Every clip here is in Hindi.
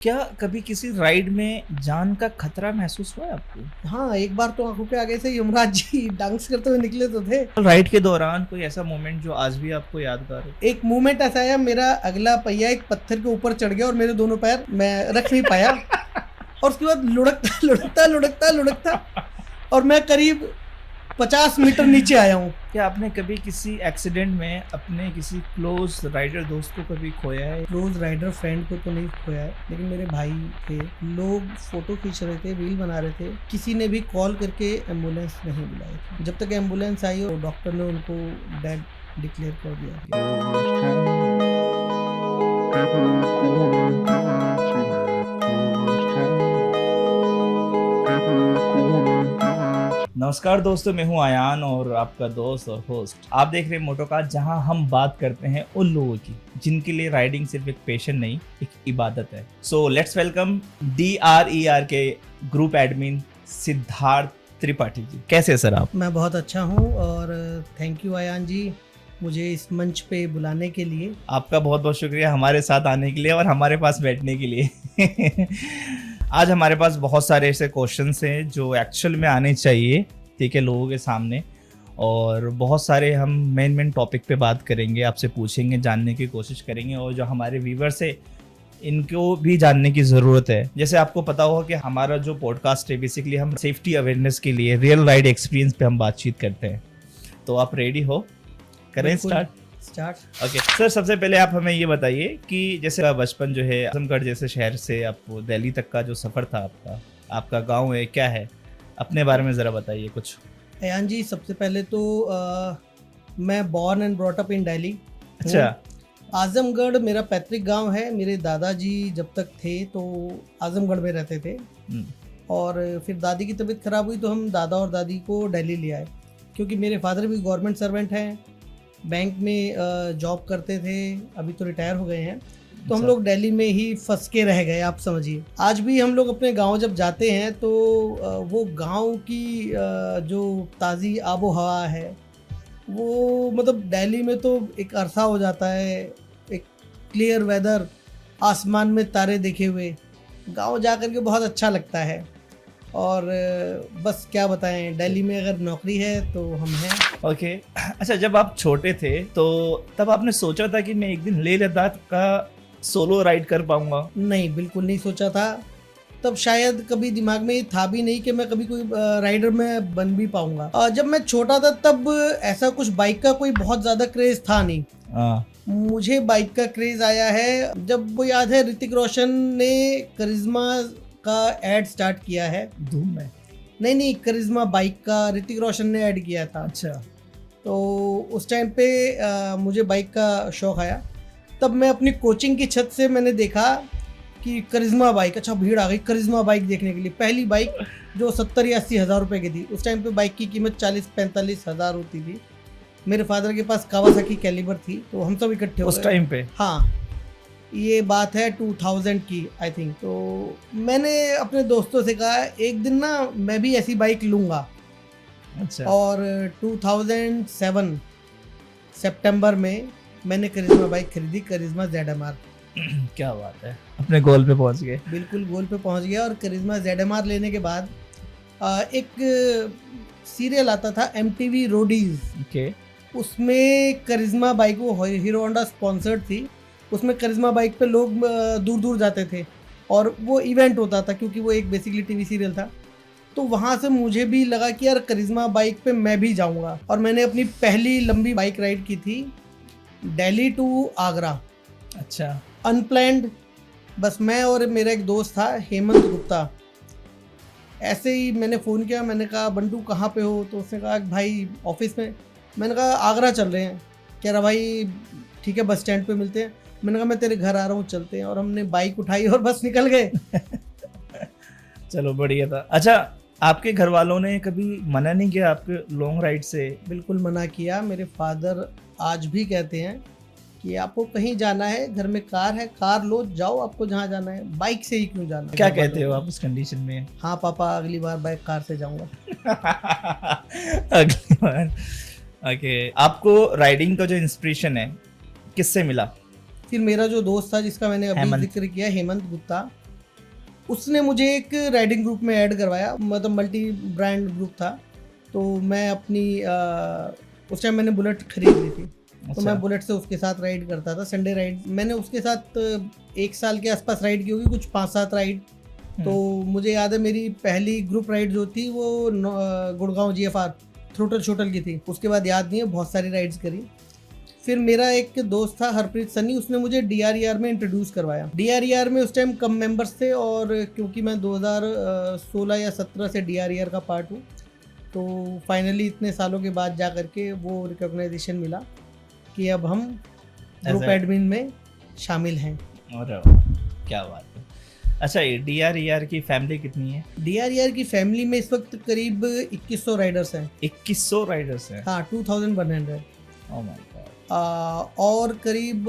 क्या कभी किसी राइड में जान का खतरा महसूस हुआ है आपको? हाँ, एक बार तो आँखों के आगे से यमराज जी डांस करते हुए निकले तो थे। राइड के दौरान कोई ऐसा मोमेंट जो आज भी आपको यादगार हो? एक मूवमेंट ऐसा आया, मेरा अगला पहिया एक पत्थर के ऊपर चढ़ गया और मेरे दोनों पैर मैं रख नहीं पाया और उसके बाद लुढ़कता और मैं करीब 50 मीटर नीचे आया हूँ। क्या आपने कभी किसी एक्सीडेंट में अपने किसी क्लोज राइडर दोस्त को कभी खोया है? क्लोज राइडर फ्रेंड को तो नहीं खोया है, लेकिन मेरे भाई थे, लोग फोटो खींच रहे थे, रील बना रहे थे, किसी ने भी कॉल करके एम्बुलेंस नहीं बुलाई थी। जब तक एम्बुलेंस आई और डॉक्टर ने उनको डेड डिक्लेयर कर दिया। नमस्कार दोस्तों, मैं हूं आयान और आपका दोस्त और होस्ट। आप देख रहे हैं मोटोकास्ट, जहां हम बात करते हैं उन लोगों की जिनके लिए राइडिंग सिर्फ एक पैशन नहीं, एक इबादत है। सो लेट्स वेलकम DRER के ग्रुप एडमिन सिद्धार्थ त्रिपाठी जी। कैसे हैं सर आप? मैं बहुत अच्छा हूँ और थैंक यू आयान जी, मुझे इस मंच पे बुलाने के लिए। आपका बहुत बहुत शुक्रिया हमारे साथ आने के लिए और हमारे पास बैठने के लिए। आज हमारे पास बहुत सारे ऐसे क्वेश्चंस हैं जो एक्चुअल में आने चाहिए, ठीक है, लोगों के सामने। और बहुत सारे हम मेन टॉपिक पे बात करेंगे, आपसे पूछेंगे, जानने की कोशिश करेंगे। और जो हमारे व्यूवर्स है इनको भी जानने की ज़रूरत है। जैसे आपको पता होगा कि हमारा जो पॉडकास्ट है बेसिकली हम सेफ्टी अवेयरनेस के लिए रियल राइड एक्सपीरियंस पे हम बातचीत करते हैं। तो आप रेडी हो? करें स्टार्ट? ओके सर, सबसे पहले आप हमें ये बताइए कि जैसे बचपन जो है आजमगढ़ जैसे शहर से आपको दिल्ली तक का जो सफ़र था आपका गांव है, क्या है, अपने बारे में ज़रा बताइए कुछ। अयान जी, सबसे पहले तो मैं born and brought up in Delhi. अच्छा। आजमगढ़ मेरा पैतृक गांव है। मेरे दादाजी जब तक थे तो आजमगढ़ में रहते थे और फिर दादी की तबीयत ख़राब हुई तो हम दादा और दादी को दिल्ली ले आए, क्योंकि मेरे फादर भी गवर्नमेंट सर्वेंट हैं, बैंक में जॉब करते थे, अभी तो रिटायर हो गए हैं। तो हम लोग दिल्ली में ही फंस के रह गए, आप समझिए। आज भी हम लोग अपने गांव जब जाते हैं तो वो गांव की जो ताज़ी आबो हवा है वो, मतलब दिल्ली में तो एक अरसा हो जाता है, एक क्लियर वेदर, आसमान में तारे देखे हुए, गांव जा कर के बहुत अच्छा लगता है। और बस क्या बताएं, दिल्ली में अगर नौकरी है तो हम हैं। ओके। अच्छा, जब आप छोटे थे तो तब आपने सोचा था कि मैं एक दिन लेह लद्दाख का सोलो राइड कर पाऊंगा? नहीं, बिल्कुल नहीं सोचा था। तब शायद कभी दिमाग में ये था भी नहीं कि मैं कभी कोई राइडर में बन भी पाऊंगा। जब मैं छोटा था तब ऐसा कुछ बाइक का कोई बहुत ज़्यादा क्रेज़ था नहीं। मुझे बाइक का क्रेज़ आया है जब, वो याद है, ऋतिक रोशन ने करिश्मा का एड स्टार्ट किया है धूम में। नहीं, करिश्मा बाइक का ऋतिक रोशन ने ऐड किया था। अच्छा। तो उस टाइम पे मुझे बाइक का शौक़ आया। तब मैं अपनी कोचिंग की छत से मैंने देखा कि करिश्मा बाइक, अच्छा भीड़ आ गई करिश्मा बाइक देखने के लिए। पहली बाइक जो 70 या 80 हज़ार रुपये की थी, उस टाइम पे बाइक की कीमत 40-45 हज़ार होती थी। मेरे फादर के पास कावासाकी कैलिबर थी, तो हम सब इकट्ठे उस टाइम पे। हाँ, ये बात है 2000 की आई थिंक। तो मैंने अपने दोस्तों से कहा एक दिन ना मैं भी ऐसी बाइक लूँगा। अच्छा। और 2007 सितंबर में मैंने करिश्मा बाइक खरीदी, करिश्मा ZMR। क्या बात है, अपने गोल पे पहुंच गए। बिल्कुल गोल पे पहुंच गया। और करिश्मा ZMR लेने के बाद एक सीरियल आता था MTV रोडीज। ओके। उसमें करिश्मा बाइक, वो हीरो होंडा स्पॉन्सर्ड थी, उसमें करिश्मा बाइक पे लोग दूर दूर जाते थे और वो इवेंट होता था, क्योंकि वो एक बेसिकली टीवी सीरियल था। तो वहाँ से मुझे भी लगा कि यार करिश्मा बाइक पे मैं भी जाऊँगा। और मैंने अपनी पहली लंबी बाइक राइड की थी दिल्ली टू आगरा। अच्छा। अनप्लैंड, बस मैं और मेरा एक दोस्त था हेमंत गुप्ता। ऐसे ही मैंने फ़ोन किया, मैंने कहा बंटू कहाँ पे हो? तो उसने कहा भाई ऑफिस में। मैंने कहा आगरा चल रहे हैं। कह रहा भाई ठीक है, बस स्टैंड पे मिलते हैं। मैंने कहा मैं तेरे घर आ रहा हूँ, चलते हैं। और हमने बाइक उठाई और बस निकल गए। चलो बढ़िया था। अच्छा, आपके घर वालों ने कभी मना नहीं किया आपके लॉन्ग राइड से? बिल्कुल मना किया। मेरे फादर आज भी कहते हैं कि आपको कहीं जाना है, घर में कार है, कार लो, जाओ, आपको जहाँ जाना है, बाइक से ही क्यों जाना है? क्या कहते हो आप उस कंडीशन में? हाँ पापा, अगली बार बाइक कार से जाऊंगा। अगली बार। ओके। आपको राइडिंग का जो इंस्पिरेशन है किससे मिला? फिर मेरा जो दोस्त था जिसका मैंने अभी हेमंत। जिक्र किया, हेमंत गुप्ता, उसने मुझे एक राइडिंग ग्रुप में ऐड करवाया, मतलब मल्टी ब्रांड ग्रुप था। तो मैं अपनी उस टाइम मैंने बुलेट खरीद ली थी, तो अच्छा। मैं बुलेट से उसके साथ राइड करता था। संडे राइड मैंने उसके साथ 1 साल के आसपास राइड की होगी, कुछ 5-7 राइड। तो मुझे याद है मेरी पहली ग्रुप राइड जो थी वो गुड़गांव GFR थ्रोटल शोटल की थी। उसके बाद याद नहीं है, बहुत सारी राइड्स करी। फिर मेरा एक दोस्त था हरप्रीत सन्नी, उसने मुझे DRER में इंट्रोड्यूस करवाया। DRER में उस टाइम कम मेंबर्स थे, और क्योंकि मैं 2016 या 17 से DRER का पार्ट हूँ, तो फाइनली इतने सालों के बाद जा करके वो रिकॉग्नाइजेशन मिला कि अब हम ग्रुप एडमिन में शामिल हैं। और क्या बात है। अच्छा, DRER की फैमिली कितनी है? DRER की फैमिली में इस वक्त करीब 2100 राइडर्स हैं। 2100 राइडर्स हैं? हाँ, 2100। Oh my God. और करीब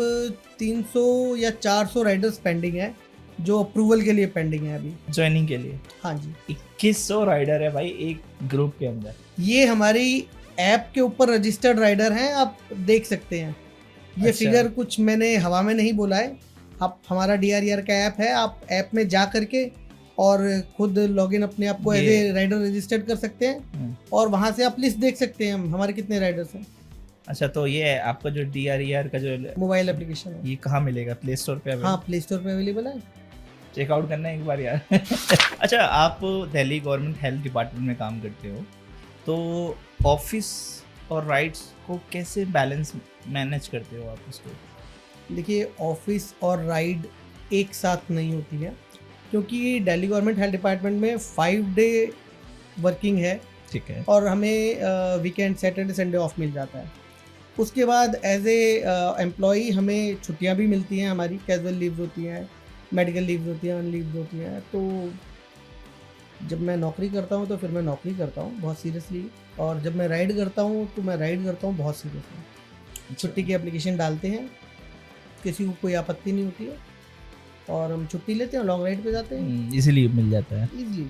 300 या 400 राइडर्स पेंडिंग है, जो अप्रूवल के लिए पेंडिंग है अभी, ज्वाइनिंग के लिए। हाँ जी। 2100 राइडर है भाई एक ग्रुप के अंदर। ये हमारी ऐप के ऊपर रजिस्टर्ड राइडर हैं, आप देख सकते हैं। ये अच्छा। फिगर कुछ मैंने हवा में नहीं बोला है। आप, हमारा DRER का ऐप है, आप ऐप में जा करके और खुद लॉगिन अपने आप को एज ए राइडर रजिस्टर्ड कर सकते हैं, और वहाँ से आप लिस्ट देख सकते हैं हमारे कितने राइडर्स हैं। अच्छा, तो ये आपका जो DRER का जो मोबाइल एप्लीकेशन है, ये कहाँ मिलेगा? प्ले स्टोर पे? हाँ, प्ले स्टोर पे अवेलेबल है। चेकआउट करना है एक बार यार। अच्छा, आप दिल्ली गवर्नमेंट हेल्थ डिपार्टमेंट में काम करते हो, तो ऑफिस और राइड्स को कैसे बैलेंस मैनेज करते हो आप उसको? देखिए, ऑफिस और राइड एक साथ नहीं होती है, क्योंकि दिल्ली गवर्नमेंट हेल्थ डिपार्टमेंट में 5 डे वर्किंग है, ठीक है, और हमें वीकेंड सैटरडे संडे ऑफ मिल जाता है। उसके बाद एज ए एम्प्लॉई हमें छुट्टियां भी मिलती हैं, हमारी कैजुअल लीव्स होती हैं, मेडिकल लीव्स होती हैं, अन लीव्स होती हैं। तो जब मैं नौकरी करता हूं तो फिर मैं नौकरी करता हूं बहुत सीरियसली, और जब मैं राइड करता हूं तो मैं राइड करता हूं बहुत सीरियसली। छुट्टी की एप्लीकेशन डालते हैं, किसी को कोई आपत्ति नहीं होती है, और हम छुट्टी लेते हैं, लॉन्ग राइड पे जाते हैं, इजीली मिल जाता है। ईजिली।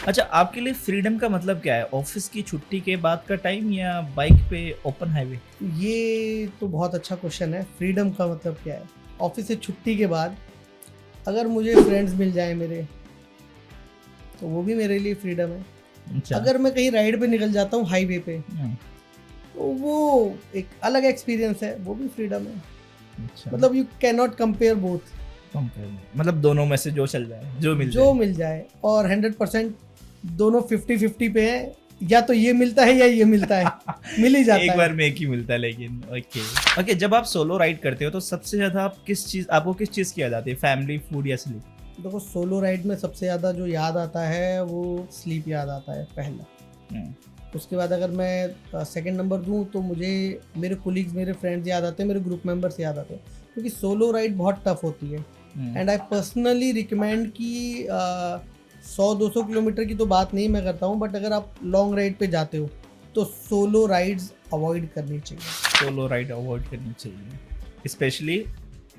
अच्छा, आपके लिए फ्रीडम का मतलब क्या है? ऑफिस की छुट्टी के बाद का टाइम या बाइक पे ओपन हाईवे? ये तो बहुत अच्छा क्वेश्चन है। फ्रीडम का मतलब क्या है? ऑफिस से छुट्टी के बाद अगर मुझे फ्रेंड्स मिल जाए मेरे, तो वो भी मेरे लिए फ्रीडम है। अच्छा। अगर मैं कहीं राइड पे निकल जाता हूँ हाईवे पे, तो वो एक अलग एक्सपीरियंस है, वो भी फ्रीडम है। अच्छा, मतलब you can not compare both. मतलब दोनों में से जो चल जाए, जो मिल जाए, और 100% दोनों 50-50 पे है, या तो ये मिलता है या ये मिलता है। मिल ही जाता है। एक बार में एक ही मिलता है लेकिन। ओके, जब आप सोलो राइड करते हो तो सबसे ज्यादा आपको किस चीज की याद आती है? फैमिली, फूड या स्लीप? देखो, सोलो राइड में सबसे ज़्यादा जो याद आता है वो स्लीप याद आता है पहला। उसके बाद अगर मैं सेकंड नंबर दूं तो मुझे मेरे कोलीग्स, मेरे फ्रेंड्स याद आते हैं, मेरे ग्रुप मेंबर्स याद आते हैं, क्योंकि सोलो राइड बहुत टफ होती है। एंड आई पर्सनली रिकमेंड कि 100-200 किलोमीटर की तो बात नहीं मैं करता हूँ, बट अगर आप लॉन्ग राइड पे जाते हो तो सोलो राइड्स अवॉइड करनी चाहिए। सोलो राइड अवॉइड करनी चाहिए, स्पेशली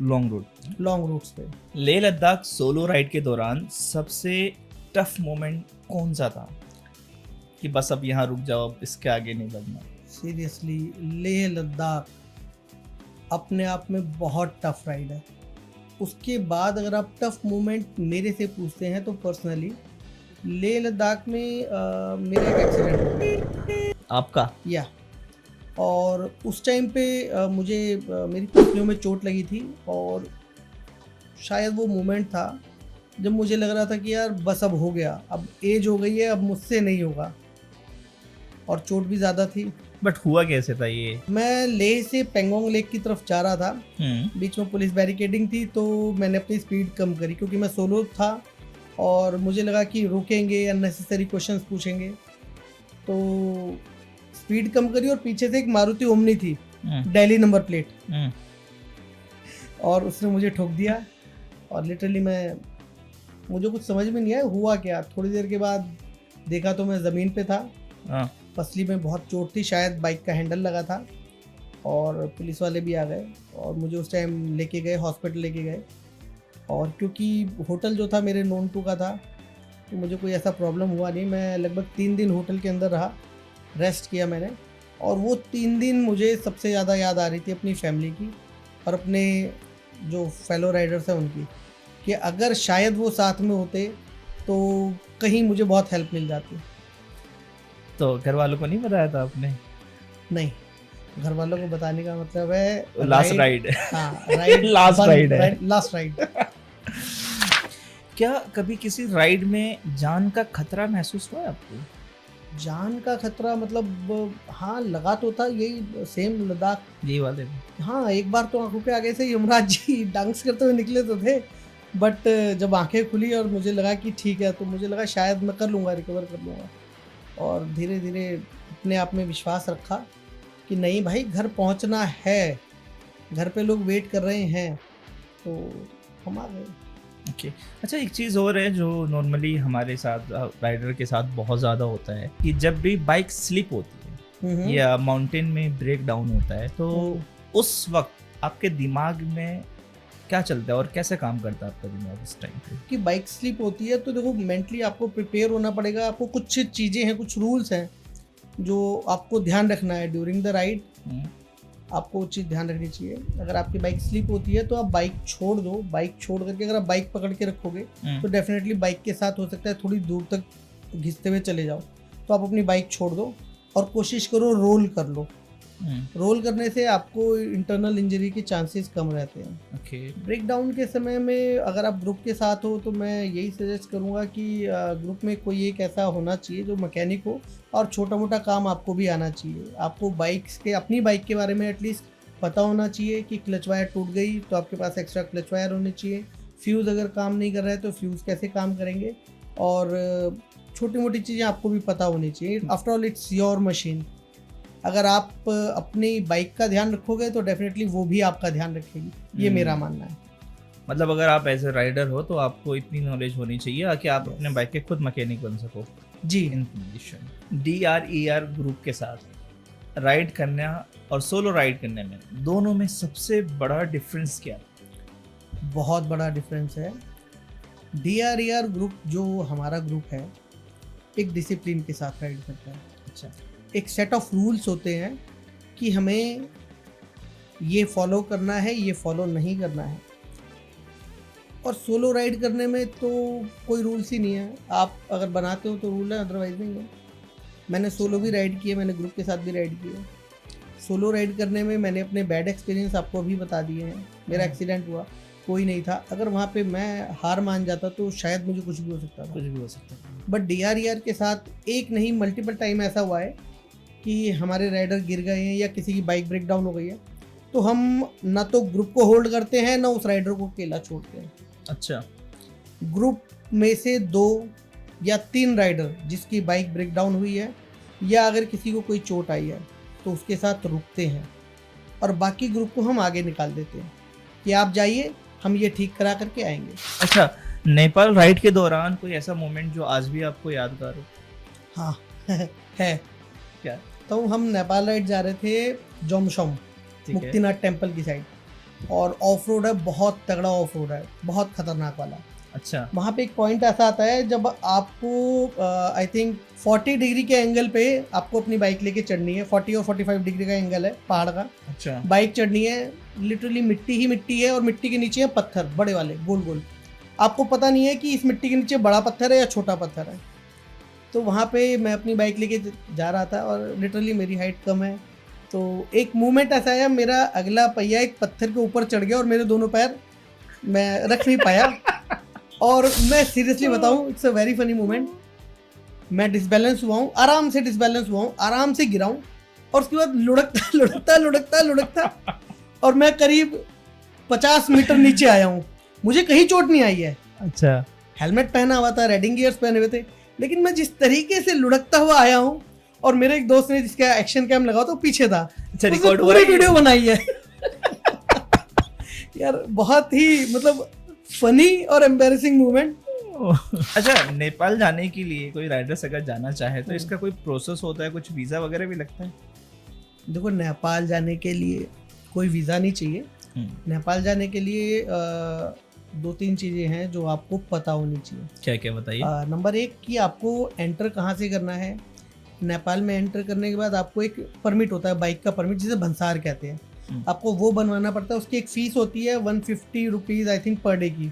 लॉन्ग रूट्स पे। लेह लद्दाख सोलो राइड के दौरान सबसे टफ मोमेंट कौन सा था कि बस अब यहाँ रुक जाओ, अब इसके आगे नहीं बढ़ना? सीरियसली, लेह लद्दाख अपने आप में बहुत टफ राइड है। उसके बाद अगर आप टफ मोमेंट मेरे से पूछते हैं तो पर्सनली लेह लद्दाख में मेरा एक एक्सीडेंट हो गया। आपका? या, और उस टाइम पे मुझे मेरी पसलियों में चोट लगी थी, और शायद वो मोमेंट था जब मुझे लग रहा था कि यार बस अब हो गया, अब एज हो गई है, अब मुझसे नहीं होगा, और चोट भी ज़्यादा थी। बट हुआ कैसे था ये? मैं लेह से पेंगोंग लेक की तरफ जा रहा था, बीच में पुलिस बैरिकेडिंग थी, तो मैंने अपनी स्पीड कम करी, क्योंकि मैं सोलो था और मुझे लगा कि रोकेंगे, अननेसेसरी क्वेश्चंस पूछेंगे, तो स्पीड कम करी, और पीछे से एक मारुति ओमनी थी, दिल्ली नंबर प्लेट, और उसने मुझे ठोक दिया, और लिटरली मुझे कुछ समझ में नहीं आया हुआ क्या। थोड़ी देर के बाद देखा तो मैं ज़मीन पे था, पसली में बहुत चोट थी, शायद बाइक का हैंडल लगा था, और पुलिस वाले भी आ गए और मुझे उस टाइम लेके गए, हॉस्पिटल लेके गए। और क्योंकि होटल जो था मेरे नोन टू का था, तो मुझे कोई ऐसा प्रॉब्लम हुआ नहीं। मैं लगभग 3 दिन होटल के अंदर रहा, रेस्ट किया मैंने, और वो 3 दिन मुझे सबसे ज़्यादा याद आ रही थी अपनी फैमिली की और अपने जो फेलो राइडर्स हैं उनकी, कि अगर शायद वो साथ में होते तो कहीं मुझे बहुत हेल्प मिल जाती। तो घर वालों को नहीं बताया था आपने? नहीं, घर वालों को बताने का मतलब है लास्ट राइड। हाँ, राइड लास्ट राइड है। Last ride. क्या कभी किसी राइड में जान का खतरा महसूस हुआ है आपको? जान का खतरा मतलब हाँ लगा तो था, यही सेम लद्दाख। ये वाले? हाँ, एक बार तो आंखों के आगे से यमराज जी डांस करते हुए निकले तो थे, बट जब आंखें खुली और मुझे लगा कि ठीक है, तो मुझे लगा शायद मैं कर लूँगा, रिकवर कर लूँगा। और धीरे धीरे अपने आप में विश्वास रखा कि नहीं भाई, घर पहुंचना है, घर पे लोग वेट कर रहे हैं, तो हम आ गए। ओके। अच्छा, एक चीज़ और है जो नॉर्मली हमारे साथ राइडर के साथ बहुत ज़्यादा होता है कि जब भी बाइक स्लिप होती है या माउंटेन में ब्रेक डाउन होता है, तो उस वक्त आपके दिमाग में क्या चलता है और कैसे काम करता है आपका दिमाग उस टाइम पे? कि बाइक स्लिप होती है तो देखो, मेंटली आपको प्रिपेयर होना पड़ेगा। आपको कुछ चीज़ें हैं, कुछ रूल्स हैं जो आपको ध्यान रखना है ड्यूरिंग द राइड। आपको वो चीज़ ध्यान रखनी चाहिए। अगर आपकी बाइक स्लिप होती है तो आप बाइक छोड़ दो। बाइक छोड़ करके अगर आप बाइक पकड़ के रखोगे तो डेफिनेटली बाइक के साथ हो सकता है थोड़ी दूर तक घिसते हुए चले जाओ। तो आप अपनी बाइक छोड़ दो और कोशिश करो रोल कर लो। रोल करने से आपको इंटरनल इंजरी के चांसेस कम रहते हैं। ओके। ब्रेक डाउन के समय में अगर आप ग्रुप के साथ हो तो मैं यही सजेस्ट करूंगा कि ग्रुप में कोई एक ऐसा होना चाहिए जो मैकेनिक हो, और छोटा मोटा काम आपको भी आना चाहिए। आपको बाइक्स के, अपनी बाइक के बारे में एटलीस्ट पता होना चाहिए कि क्लच वायर टूट गई तो आपके पास एक्स्ट्रा क्लच वायर होने चाहिए। फ्यूज़ अगर काम नहीं कर रहा है तो फ्यूज़ कैसे काम करेंगे, और छोटी मोटी चीज़ें आपको भी पता होनी चाहिए। After all it's your machine. अगर आप अपनी बाइक का ध्यान रखोगे तो डेफिनेटली वो भी आपका ध्यान रखेगी। ये मेरा मानना है। मतलब अगर आप एज ए राइडर हो तो आपको इतनी नॉलेज होनी चाहिए कि आप अपने बाइक के खुद मैकेनिक बन सको। जी। इन कंडीशन DRER ग्रुप के साथ राइड करना और सोलो राइड करने में, दोनों में सबसे बड़ा डिफरेंस क्या है? बहुत बड़ा डिफरेंस है। DRER ग्रुप जो हमारा ग्रुप है एक डिसिप्लिन के साथ राइड करता है। अच्छा। एक सेट ऑफ रूल्स होते हैं कि हमें ये फॉलो करना है, ये फॉलो नहीं करना है। और सोलो राइड करने में तो कोई रूल्स ही नहीं है। आप अगर बनाते हो तो रूल है, अदरवाइज नहीं है। मैंने सोलो भी राइड किए, मैंने ग्रुप के साथ भी राइड किए। सोलो राइड करने में मैंने अपने बैड एक्सपीरियंस आपको अभी बता दिए हैं। मेरा एक्सीडेंट हुआ, कोई नहीं था। अगर वहाँ पे मैं हार मान जाता तो शायद मुझे कुछ भी हो सकता था। कुछ भी हो सकता था। बट DRER के साथ एक नहीं मल्टीपल टाइम ऐसा हुआ है कि हमारे राइडर गिर गए हैं या किसी की बाइक ब्रेक डाउन हो गई है, तो हम ना तो ग्रुप को होल्ड करते हैं ना उस राइडर को अकेला छोड़ते हैं। अच्छा। ग्रुप में से 2 या 3 राइडर जिसकी बाइक ब्रेक डाउन हुई है या अगर किसी को कोई चोट आई है तो उसके साथ रुकते हैं और बाकी ग्रुप को हम आगे निकाल देते हैं कि आप जाइए, हम ये ठीक करा करके आएंगे। अच्छा, नेपाल राइड के दौरान कोई ऐसा मोमेंट जो आज भी आपको यादगार हो? हाँ है। क्या? तो हम नेपाल राइड जा रहे थे जोमशोम, मुक्तिनाथ टेम्पल की साइड, और ऑफ रोड है, बहुत तगड़ा ऑफ रोड है, बहुत खतरनाक वाला। अच्छा। वहाँ पे एक पॉइंट ऐसा आता है जब आपको आई थिंक 40 डिग्री के एंगल पे आपको अपनी बाइक लेके चढ़नी है। 40 और 45 डिग्री का एंगल है पहाड़ का। अच्छा। बाइक चढ़नी है, लिटरली मिट्टी ही मिट्टी है और मिट्टी के नीचे है पत्थर बड़े वाले गोल गोल। आपको पता नहीं है कि इस मिट्टी के नीचे बड़ा पत्थर है या छोटा पत्थर है। तो वहाँ पे मैं अपनी बाइक लेके जा रहा था और लिटरली मेरी हाइट कम है, तो एक मूवमेंट ऐसा आया, मेरा अगला पहिया एक पत्थर के ऊपर चढ़ गया और मेरे दोनों पैर मैं रख नहीं पाया। और मैं सीरियसली बताऊं, it's a very funny moment. मैं डिसबैलेंस हुआ हूँ, आराम से डिसबैलेंस हुआ हूँ, आराम से गिरा हूँ और उसके बाद लुढ़कता लुढ़कता लुढ़कता लुढ़कता और मैं करीब 50 मीटर नीचे आया हूँ। मुझे कहीं चोट नहीं आई है। अच्छा। हेलमेट पहना हुआ था, राइडिंग गियर्स पहने हुए थे, लेकिन मैं जिस तरीके से लुढ़कता हुआ आया हूँ, और मेरे एक दोस्त ने जिसका एक्शन कैम लगा तो पीछे था, अच्छा, रिकॉर्ड हुआ, पूरी वीडियो बनाई है। यार बहुत ही मतलब फनी और एम्बैरेसिंग मूवमेंट। अच्छा, नेपाल जाने के लिए कोई राइडर्स अगर जाना चाहे तो इसका कोई प्रोसेस होता है, कुछ वीज़ा वगैरह भी लगता है? देखो, नेपाल जाने के लिए कोई वीज़ा नहीं चाहिए। नेपाल जाने के लिए 2-3 चीज़ें हैं जो आपको पता होनी चाहिए। क्या क्या बताइए। नंबर 1 कि आपको एंटर कहाँ से करना है। नेपाल में एंटर करने के बाद आपको एक परमिट होता है, बाइक का परमिट, जिसे भंसार कहते हैं। आपको वो बनवाना पड़ता है। उसकी एक फ़ीस होती है 150 rupees I think per day की।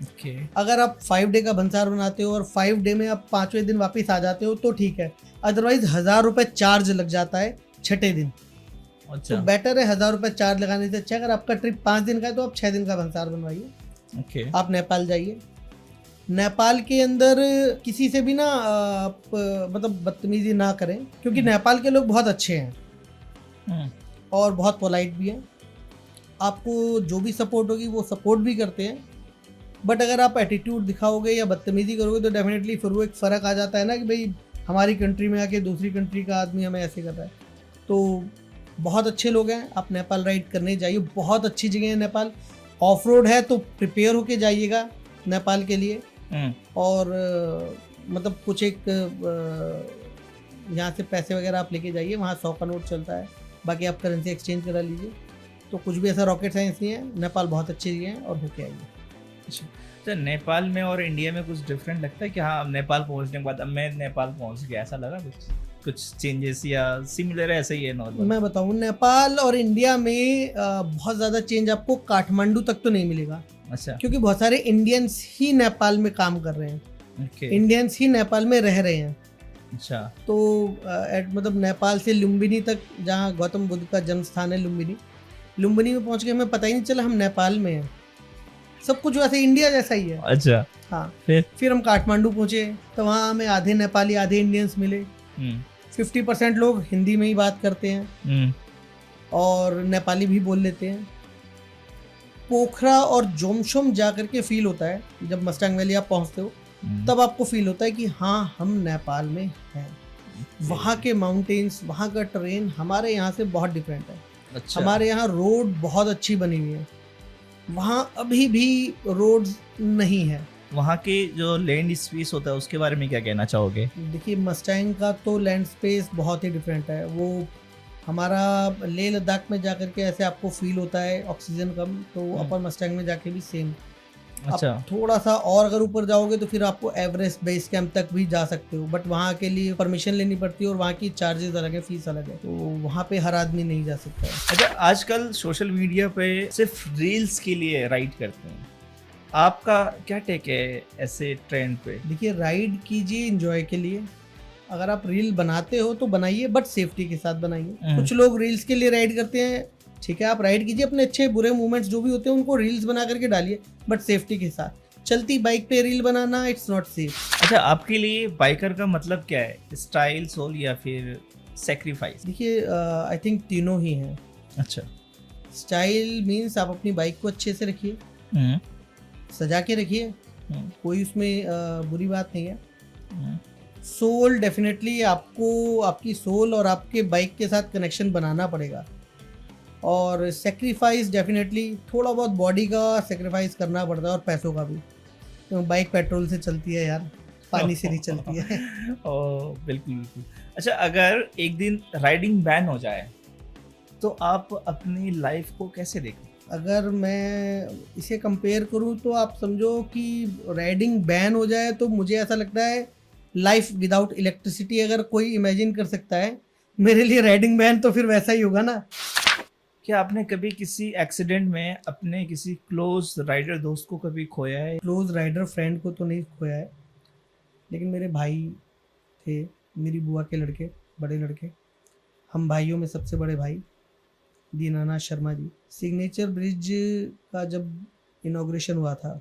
ओके। अगर आप 5 डे का भंसार बनाते हो और 5 डे में आप 5वें दिन वापस आ जाते हो तो ठीक है, अदरवाइज 1000 रुपये चार्ज लग जाता है 6ठे दिन। तो अच्छा। बेटर है 1000 रुपये चार्ज लगाने से अच्छा अगर आपका ट्रिप 5 दिन का है तो आप 6 दिन का भंसार बनवाइए। ओके। आप नेपाल जाइए। नेपाल के अंदर किसी से भी ना आप मतलब बदतमीजी ना करें, क्योंकि नेपाल के लोग बहुत अच्छे हैं हम्म, और बहुत पोलाइट भी हैं। आपको जो भी सपोर्ट होगी वो सपोर्ट भी करते हैं, बट अगर आप एटीट्यूड दिखाओगे या बदतमीजी करोगे तो डेफिनेटली फिर वो एक फ़र्क आ जाता है ना कि भाई हमारी कंट्री में आके दूसरी कंट्री का आदमी हमें ऐसे कर रहा है। तो बहुत अच्छे लोग हैं, आप नेपाल राइड करने जाइए, बहुत अच्छी जगह है नेपाल। ऑफ रोड है तो प्रिपेयर होके जाइएगा नेपाल के लिए। और मतलब कुछ एक यहाँ से पैसे वगैरह आप लेके जाइए, वहाँ 100 का नोट चलता है, बाकी आप करेंसी एक्सचेंज करा लीजिए। तो कुछ भी ऐसा रॉकेट साइंस नहीं है, नेपाल बहुत अच्छी जगह है और होके आइए। अच्छा। तो नेपाल में और इंडिया में कुछ डिफरेंट लगता है कि हाँ नेपाल पहुंचने के बाद अब मैं नेपाल पहुंच गया, ऐसा लगा कुछ चेंजेस या सिमिलर है, ऐसा ही है नॉर्मल? मैं बताऊँ, नेपाल और इंडिया में बहुत ज़्यादा चेंज आपको काठमांडू तक तो नहीं मिलेगा। अच्छा। क्योंकि बहुत सारे इंडियंस ही नेपाल में काम कर रहे हैं, ओके। इंडियंस ही नेपाल में रह रहे हैं। अच्छा। तो मतलब नेपाल से लुम्बिनी तक, जहाँ गौतम बुद्ध का जन्म स्थान है लुम्बिनी में पहुंच के हमें पता ही नहीं चला हम नेपाल में हैं। सब कुछ वैसे इंडिया जैसा ही है। अच्छा। हाँ। फिर हम काठमांडू पहुंचे तो वहाँ हमें आधे नेपाली आधे इंडियंस मिले। 50% लोग हिंदी में ही बात करते हैं और नेपाली भी बोल लेते हैं। पोखरा और जोमशोम जा करके फील होता है, जब मस्टैंग वैली आप पहुंचते हो तब आपको फील होता है कि हाँ हम नेपाल में हैं। वहाँ के माउंटेन्स, वहाँ का ट्रेन हमारे यहाँ से बहुत डिफरेंट है। अच्छा। हमारे यहाँ रोड बहुत अच्छी बनी हुई है, वहाँ अभी भी रोड्स नहीं है। वहाँ के जो लैंड स्पेस होता है उसके बारे में क्या कहना चाहोगे? देखिए, मस्टैंग का तो लैंड स्पेस बहुत ही डिफरेंट है। वो हमारा लेह लद्दाख में जाकर के ऐसे आपको फील होता है ऑक्सीजन कम, तो अपर मस्टैंग में जाके भी सेम। अच्छा। आप थोड़ा सा और अगर ऊपर जाओगे तो फिर आपको एवरेस्ट बेस कैंप तक भी जा सकते हो, बट वहाँ के लिए परमिशन लेनी पड़ती है और वहाँ की चार्जेस अलग है, फीस अलग है, तो वहाँ पे हर आदमी नहीं जा सकता है। अच्छा, आजकल सोशल मीडिया पे सिर्फ रील्स के लिए राइड करते हैं, आपका क्या टेक है ऐसे ट्रेंड पे? देखिए, राइड कीजिए एंजॉय के लिए। अगर आप रील बनाते हो तो बनाइए, बट सेफ्टी के साथ बनाइए। कुछ लोग रील्स के लिए राइड करते हैं, ठीक है, आप राइड कीजिए, अपने अच्छे बुरे मूवमेंट्स जो भी होते हैं उनको रील्स बना करके डालिए, बट सेफ्टी के साथ। चलती बाइक पे reel banana it's not safe. अच्छा, आपके लिए बाइकर का मतलब क्या है? स्टाइल, सोल या फिर सेक्रीफाइस? देखिए, आई थिंक तीनों ही हैं। अच्छा। स्टाइल मीन्स आप अपनी बाइक को अच्छे से रखिए, सजा के रखिए, कोई उसमें बुरी बात नहीं है। सोल, डेफिनेटली आपको आपकी सोल और आपके बाइक के साथ कनेक्शन बनाना पड़ेगा। और सेक्रीफाइस, डेफिनेटली थोड़ा बहुत बॉडी का सेक्रीफाइस करना पड़ता है और पैसों का भी, तो बाइक पेट्रोल से चलती है यार, पानी से नहीं चलती है। ओह, बिल्कुल बिल्कुल। अच्छा, अगर एक दिन राइडिंग बैन हो जाए तो आप अपनी लाइफ को कैसे देखें? अगर मैं इसे कंपेयर करूं तो आप समझो कि राइडिंग बैन हो जाए तो मुझे ऐसा लगता है लाइफ विदाउट इलेक्ट्रिसिटी अगर कोई इमेजिन कर सकता है, मेरे लिए राइडिंग बैन तो फिर वैसा ही होगा ना। क्या आपने कभी किसी एक्सीडेंट में अपने किसी क्लोज राइडर दोस्त को कभी खोया है? क्लोज राइडर फ्रेंड को तो नहीं खोया है, लेकिन मेरे भाई थे, मेरी बुआ के लड़के, बड़े लड़के, हम भाइयों में सबसे बड़े भाई दीनानाथ शर्मा जी। सिग्नेचर ब्रिज का जब इनॉग्रेशन हुआ था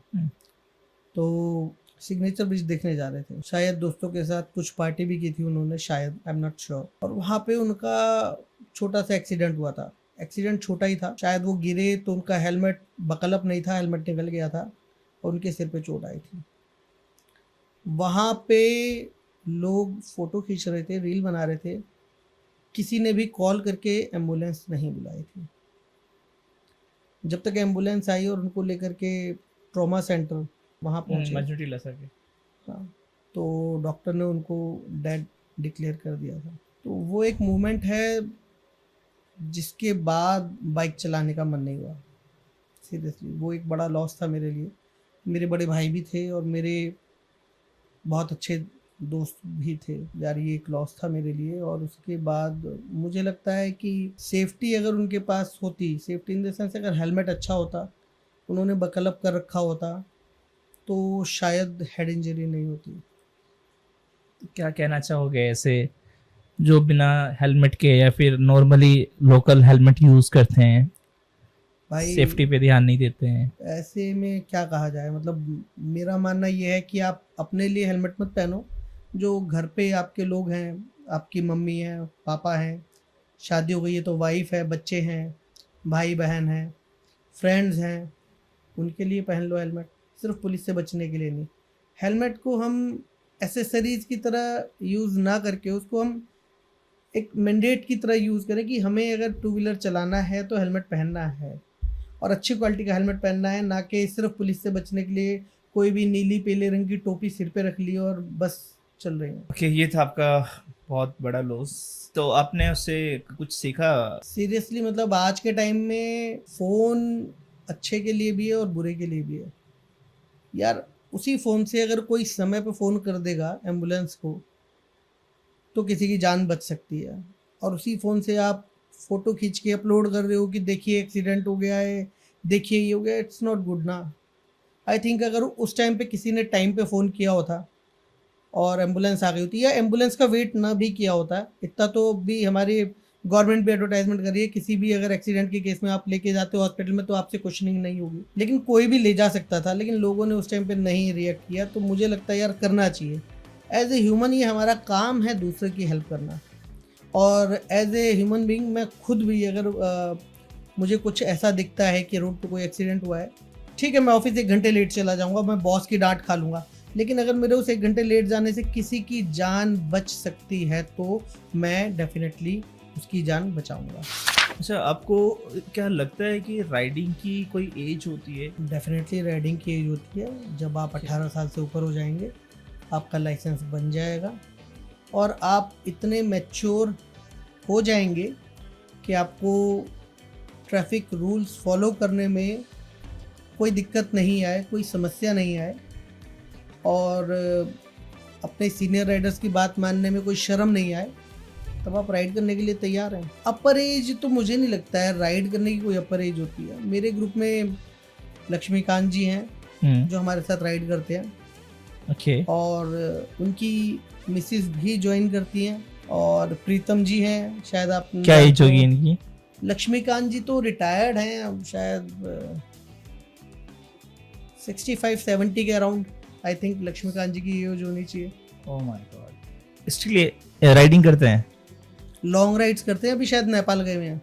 तो सिग्नेचर ब्रिज देखने जा रहे थे, शायद दोस्तों के साथ कुछ पार्टी भी की थी उन्होंने, शायद, आई एम नॉट श्योर। और वहाँ पे उनका छोटा सा एक्सीडेंट हुआ था। एक्सीडेंट छोटा ही था, शायद वो गिरे तो उनका हेलमेट बकलअप नहीं था, हेलमेट निकल गया था और उनके सिर पे चोट आई थी। वहाँ पे लोग फोटो खींच रहे थे, रील बना रहे थे, किसी ने भी कॉल करके एम्बुलेंस नहीं बुलाई थी। जब तक एम्बुलेंस आई और उनको लेकर के ट्रॉमा सेंटर वहाँ पहुँचे, हाँ, तो डॉक्टर ने उनको डेड डिक्लेयर कर दिया था। तो वो एक मूवमेंट है जिसके बाद बाइक चलाने का मन नहीं हुआ, सीरियसली। वो एक बड़ा लॉस था मेरे लिए। मेरे बड़े भाई भी थे और मेरे बहुत अच्छे दोस्त भी थे यार, ये एक लॉस था मेरे लिए। और उसके बाद मुझे लगता है कि सेफ्टी अगर उनके पास होती, सेफ्टी इन द सेंस अगर हेलमेट अच्छा होता, उन्होंने बकलअप कर रखा होता, तो शायद हेड इंजरी नहीं होती। क्या कहना चाहोगे ऐसे जो बिना हेलमेट के या फिर नॉर्मली लोकल हेलमेट यूज करते हैं, भाई सेफ्टी पे ध्यान नहीं देते हैं? ऐसे में क्या कहा जाए, मतलब मेरा मानना ये है कि आप अपने लिए हेलमेट मत पहनो, जो घर पे आपके लोग हैं, आपकी मम्मी है, पापा हैं, शादी हो गई है तो वाइफ है, बच्चे हैं, भाई बहन हैं, फ्रेंड्स हैं, उनके लिए पहन लो हेलमेट, सिर्फ पुलिस से बचने के लिए नहीं। हेलमेट को हम एसेसरीज की तरह यूज़ ना करके उसको हम एक मैंडेट की तरह यूज़ करें कि हमें अगर टू व्हीलर चलाना है तो हेलमेट पहनना है, और अच्छी क्वालिटी का हेलमेट पहनना है, ना कि सिर्फ पुलिस से बचने के लिए कोई भी नीली पीले रंग की टोपी सिर पे रख ली और बस चल रही है। ओके, ये था आपका बहुत बड़ा लॉस, तो आपने उससे कुछ सीखा? सीरियसली मतलब आज के टाइम में फ़ोन अच्छे के लिए भी है और बुरे के लिए भी है यार। उसी फ़ोन से अगर कोई समय पे फ़ोन कर देगा एम्बुलेंस को तो किसी की जान बच सकती है, और उसी फ़ोन से आप फ़ोटो खींच के अपलोड कर रहे हो कि देखिए एक्सीडेंट हो गया है, देखिए ये हो गया, इट्स नॉट गुड ना। आई थिंक अगर उस टाइम पे किसी ने टाइम पे फ़ोन किया होता और एम्बुलेंस आ गई होती, या एम्बुलेंस का वेट ना भी किया होता, इतना तो भी हमारी गवर्नमेंट भी एडवर्टाइजमेंट कर रही है, किसी भी अगर एक्सीडेंट के केस में आप लेके जाते हो हॉस्पिटल में तो आपसे क्वेश्चनिंग नहीं होगी, लेकिन कोई भी ले जा सकता था, लेकिन लोगों ने उस टाइम पे नहीं रिएक्ट किया। तो मुझे लगता है यार करना चाहिए। एज ए ह्यूमन ये हमारा काम है दूसरे की हेल्प करना, और एज ए ह्यूमन बीइंग मैं खुद भी अगर मुझे कुछ ऐसा दिखता है कि रोड पे कोई एक्सीडेंट हुआ है, ठीक है मैं ऑफिस 1 घंटे लेट चला जाऊंगा, मैं बॉस की डांट खा लूँगा, लेकिन अगर मेरे उस 1 घंटे लेट जाने से किसी की जान बच सकती है तो मैं डेफिनेटली उसकी जान बचाऊंगा। अच्छा, आपको क्या लगता है कि राइडिंग की कोई एज होती है? डेफिनेटली राइडिंग की एज होती है, जब आप 18 साल से ऊपर हो जाएंगे आपका लाइसेंस बन जाएगा और आप इतने मैच्योर हो जाएंगे कि आपको ट्रैफिक रूल्स फॉलो करने में कोई दिक्कत नहीं आए, कोई समस्या नहीं आए, और अपने सीनियर राइडर्स की बात मानने में कोई शर्म नहीं आए, तब आप राइड करने के लिए तैयार हैं। अपर एज तो मुझे नहीं लगता है राइड करने की कोई अपर एज होती है। मेरे ग्रुप में लक्ष्मीकांत जी हैं जो हमारे साथ राइड करते हैं, ओके, और उनकी मिसिस भी ज्वाइन करती हैं, और प्रीतम जी हैं, शायद आप क्या एज होगी इनकी? लक्ष्मीकांत जी तो रिटायर्ड हैं, अब शायद 65-70 के अराउंड आई थिंक लक्ष्मीकांत जी की एज होनी चाहिए। ओह माय गॉड, इसलिए राइडिंग करते हैं, लॉन्ग राइड्स करते हैं, अभी शायद नेपाल गए हुए हैं।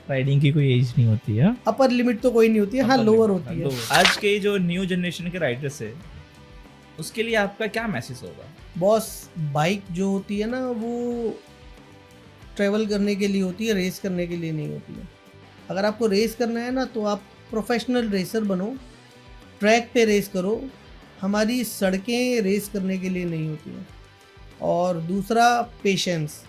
राइडिंग की कोई एज नहीं होती है? अपर लिमिट तो कोई नहीं होती है, हाँ लोअर होती है। आज के जो न्यू जनरेशन के राइडर्स है उसके लिए आपका क्या मैसेज होगा? बॉस, बाइक जो होती है ना वो ट्रैवल करने के लिए होती है, रेस करने के लिए नहीं होती है। अगर आपको रेस करना है ना तो आप प्रोफेशनल रेसर बनो, ट्रैक पे रेस करो, हमारी सड़कें रेस करने के लिए नहीं होती हैं। और दूसरा पेशेंस,